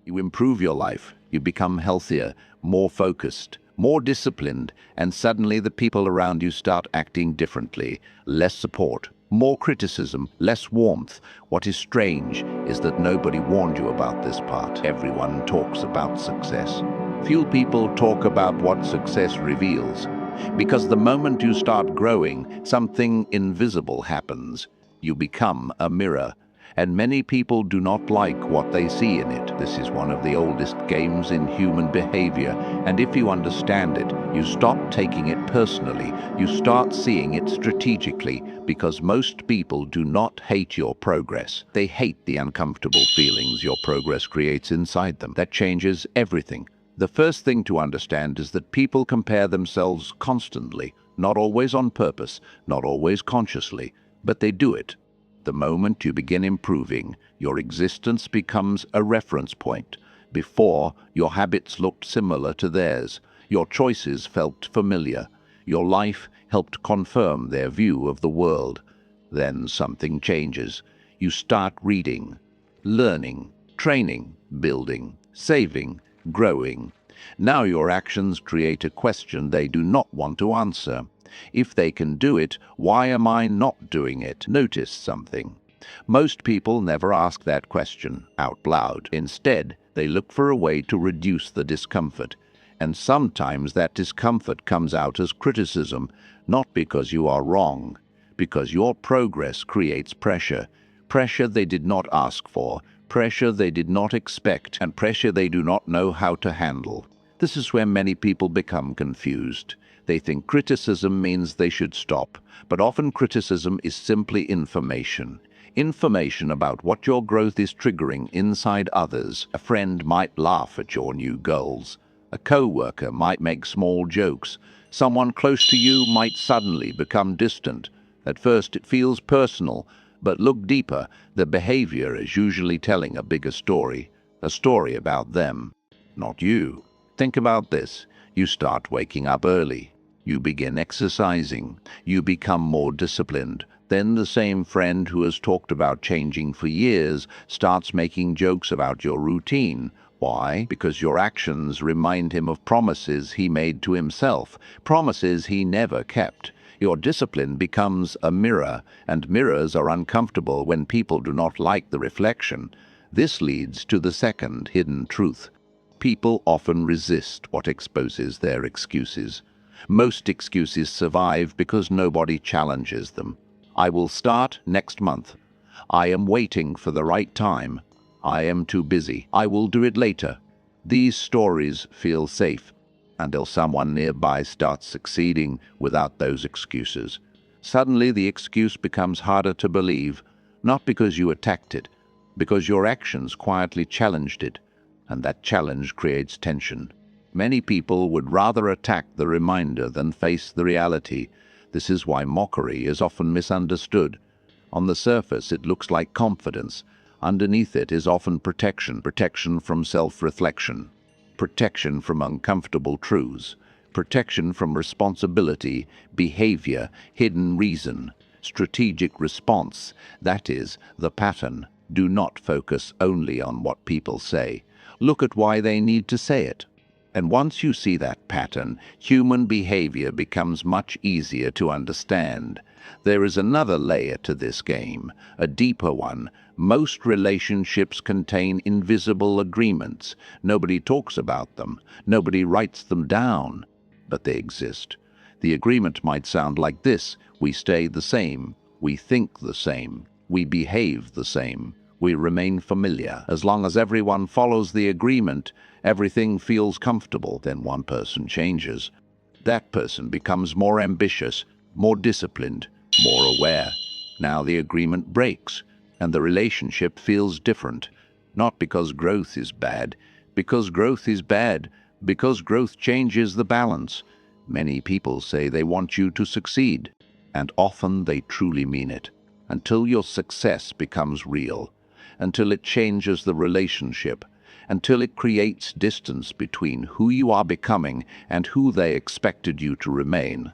You improve your life, you become healthier, more focused, more disciplined, and suddenly the people around you start acting differently. Less support, more criticism, less warmth. What is strange is that nobody warned you about this part. Everyone talks about success. Few people talk about what success reveals. Because the moment you start growing, something invisible happens. You become a mirror. And many people do not like what they see in it. This is one of the oldest games in human behavior, and if you understand it, you stop taking it personally. You start seeing it strategically, because most people do not hate your progress. They hate the uncomfortable feelings your progress creates inside them. That changes everything. The first thing to understand is that people compare themselves constantly, not always on purpose, not always consciously, but they do it. The moment you begin improving, your existence becomes a reference point. Before, your habits looked similar to theirs. Your choices felt familiar. Your life helped confirm their view of the world. Then something changes. You start reading, learning, training, building, saving, growing. Now your actions create a question they do not want to answer. If they can do it, why am I not doing it? Notice something. Most people never ask that question out loud. Instead, they look for a way to reduce the discomfort. And sometimes that discomfort comes out as criticism, not because you are wrong, because your progress creates pressure. Pressure they did not ask for, pressure they did not expect, and pressure they do not know how to handle. This is where many people become confused. They think criticism means they should stop, but often criticism is simply information. Information about what your growth is triggering inside others. A friend might laugh at your new goals. A co-worker might make small jokes. Someone close to you might suddenly become distant. At first it feels personal, but look deeper. The behavior is usually telling a bigger story. A story about them, not you. Think about this. You start waking up early. You begin exercising. You become more disciplined. Then the same friend who has talked about changing for years starts making jokes about your routine. Why? Because your actions remind him of promises he made to himself, promises he never kept. Your discipline becomes a mirror, and mirrors are uncomfortable when people do not like the reflection. This leads to the second hidden truth. People often resist what exposes their excuses. Most excuses survive because nobody challenges them. I will start next month. I am waiting for the right time. I am too busy. I will do it later. These stories feel safe until someone nearby starts succeeding without those excuses. Suddenly the excuse becomes harder to believe, not because you attacked it, because your actions quietly challenged it, and that challenge creates tension. Many people would rather attack the reminder than face the reality. This is why mockery is often misunderstood. On the surface, it looks like confidence. Underneath it is often protection, protection from self-reflection, protection from uncomfortable truths, protection from responsibility, behavior, hidden reason, strategic response. That is the pattern. Do not focus only on what people say. Look at why they need to say it. And once you see that pattern, human behavior becomes much easier to understand. There is another layer to this game, a deeper one. Most relationships contain invisible agreements. Nobody talks about them. Nobody writes them down. But they exist. The agreement might sound like this: we stay the same. We think the same. We behave the same. We remain familiar. As long as everyone follows the agreement, everything feels comfortable. Then one person changes. That person becomes more ambitious, more disciplined, more aware. Now the agreement breaks, and the relationship feels different. Not because growth is bad, because growth is bad, because growth changes the balance. Many people say they want you to succeed, and often they truly mean it. Until your success becomes real, until it changes the relationship, until it creates distance between who you are becoming and who they expected you to remain.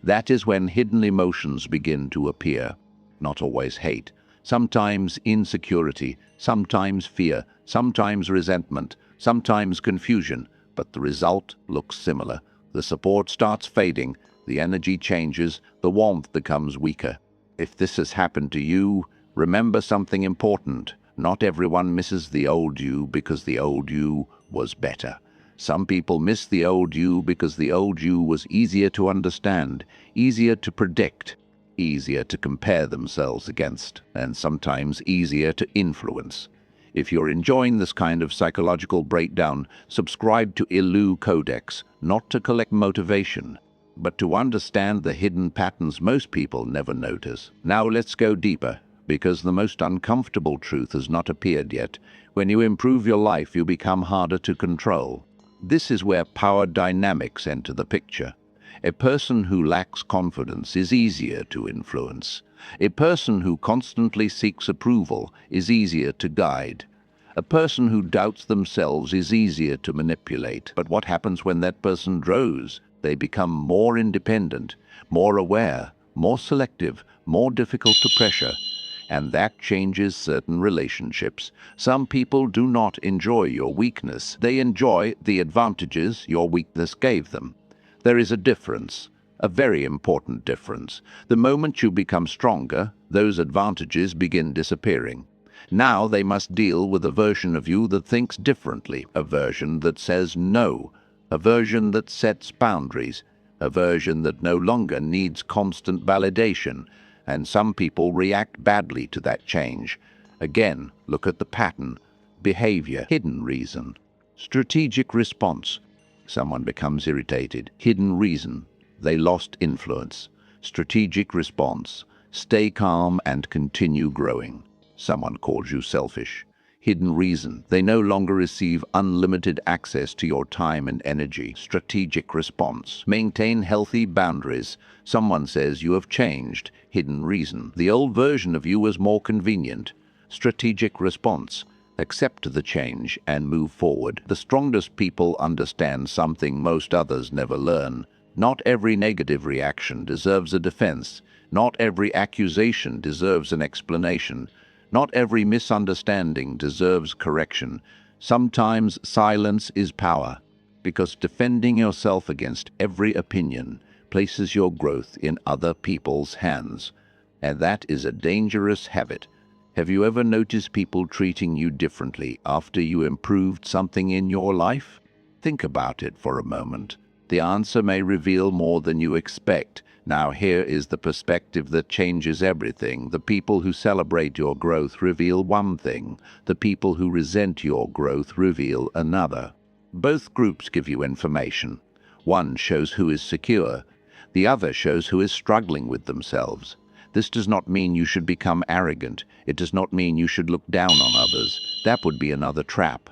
That is when hidden emotions begin to appear. Not always hate, sometimes insecurity, sometimes fear, sometimes resentment, sometimes confusion, but the result looks similar. The support starts fading, the energy changes, the warmth becomes weaker. If this has happened to you, remember something important. Not everyone misses the old you because the old you was better. Some people miss the old you because the old you was easier to understand, easier to predict, easier to compare themselves against, and sometimes easier to influence. If you're enjoying this kind of psychological breakdown, subscribe to Illu Codex, not to collect motivation, but to understand the hidden patterns most people never notice. Now let's go deeper, because the most uncomfortable truth has not appeared yet. When you improve your life, you become harder to control. This is where power dynamics enter the picture. A person who lacks confidence is easier to influence. A person who constantly seeks approval is easier to guide. A person who doubts themselves is easier to manipulate. But what happens when that person grows? They become more independent, more aware, more selective, more difficult to pressure. And that changes certain relationships. Some people do not enjoy your weakness. They enjoy the advantages your weakness gave them. There is a difference, a very important difference. The moment you become stronger, those advantages begin disappearing. Now they must deal with a version of you that thinks differently, a version that says no, a version that sets boundaries, a version that no longer needs constant validation. And some people react badly to that change. Again, look at the pattern. Behavior, hidden reason. Strategic response. Someone becomes irritated. Hidden reason. They lost influence. Strategic response. Stay calm and continue growing. Someone calls you selfish. Hidden reason. They no longer receive unlimited access to your time and energy. Strategic response. Maintain healthy boundaries. Someone says you have changed. Hidden reason. The old version of you was more convenient. Strategic response. Accept the change and move forward. The strongest people understand something most others never learn. Not every negative reaction deserves a defense. Not every accusation deserves an explanation. Not every misunderstanding deserves correction. Sometimes silence is power, because defending yourself against every opinion places your growth in other people's hands. And that is a dangerous habit. Have you ever noticed people treating you differently after you improved something in your life? Think about it for a moment. The answer may reveal more than you expect. Now here is the perspective that changes everything. The people who celebrate your growth reveal one thing. The people who resent your growth reveal another. Both groups give you information. One shows who is secure. The other shows who is struggling with themselves. This does not mean you should become arrogant. It does not mean you should look down on others. That would be another trap.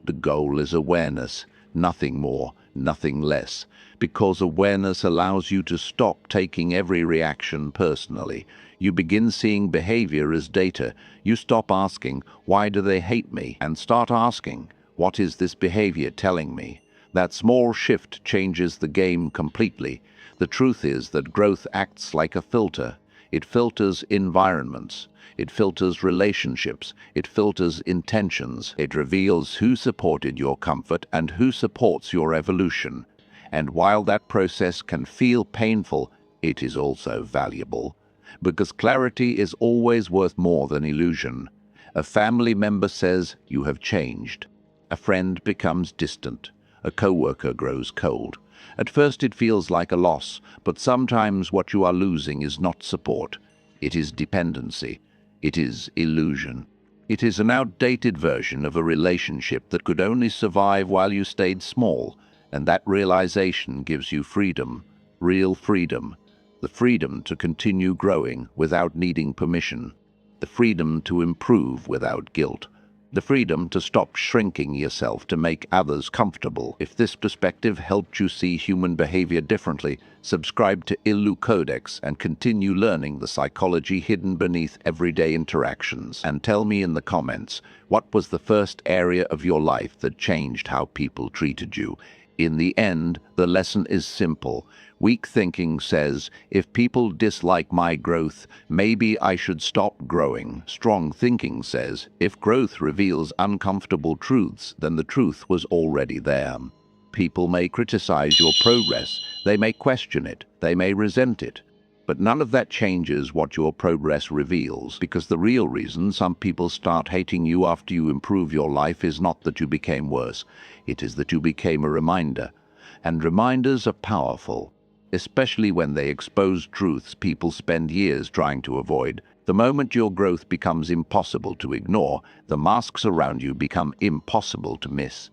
The goal is awareness. Nothing more, nothing less. Because awareness allows you to stop taking every reaction personally. You begin seeing behavior as data. You stop asking, why do they hate me? And start asking, what is this behavior telling me? That small shift changes the game completely. The truth is that growth acts like a filter. It filters environments. It filters relationships. It filters intentions. It reveals who supported your comfort and who supports your evolution. And while that process can feel painful, it is also valuable. Because clarity is always worth more than illusion. A family member says, you have changed. A friend becomes distant. A coworker grows cold. At first it feels like a loss, but sometimes what you are losing is not support. It is dependency. It is illusion. It is an outdated version of a relationship that could only survive while you stayed small, and that realization gives you freedom, real freedom, the freedom to continue growing without needing permission, the freedom to improve without guilt, the freedom to stop shrinking yourself to make others comfortable. If this perspective helped you see human behavior differently, subscribe to Illu Codex and continue learning the psychology hidden beneath everyday interactions. And tell me in the comments, what was the first area of your life that changed how people treated you? In the end, the lesson is simple. Weak thinking says, if people dislike my growth, maybe I should stop growing. Strong thinking says, if growth reveals uncomfortable truths, then the truth was already there. People may criticize your progress, they may question it, they may resent it. But none of that changes what your progress reveals, because the real reason some people start hating you after you improve your life is not that you became worse, it is that you became a reminder. And reminders are powerful, especially when they expose truths people spend years trying to avoid. The moment your growth becomes impossible to ignore, the masks around you become impossible to miss.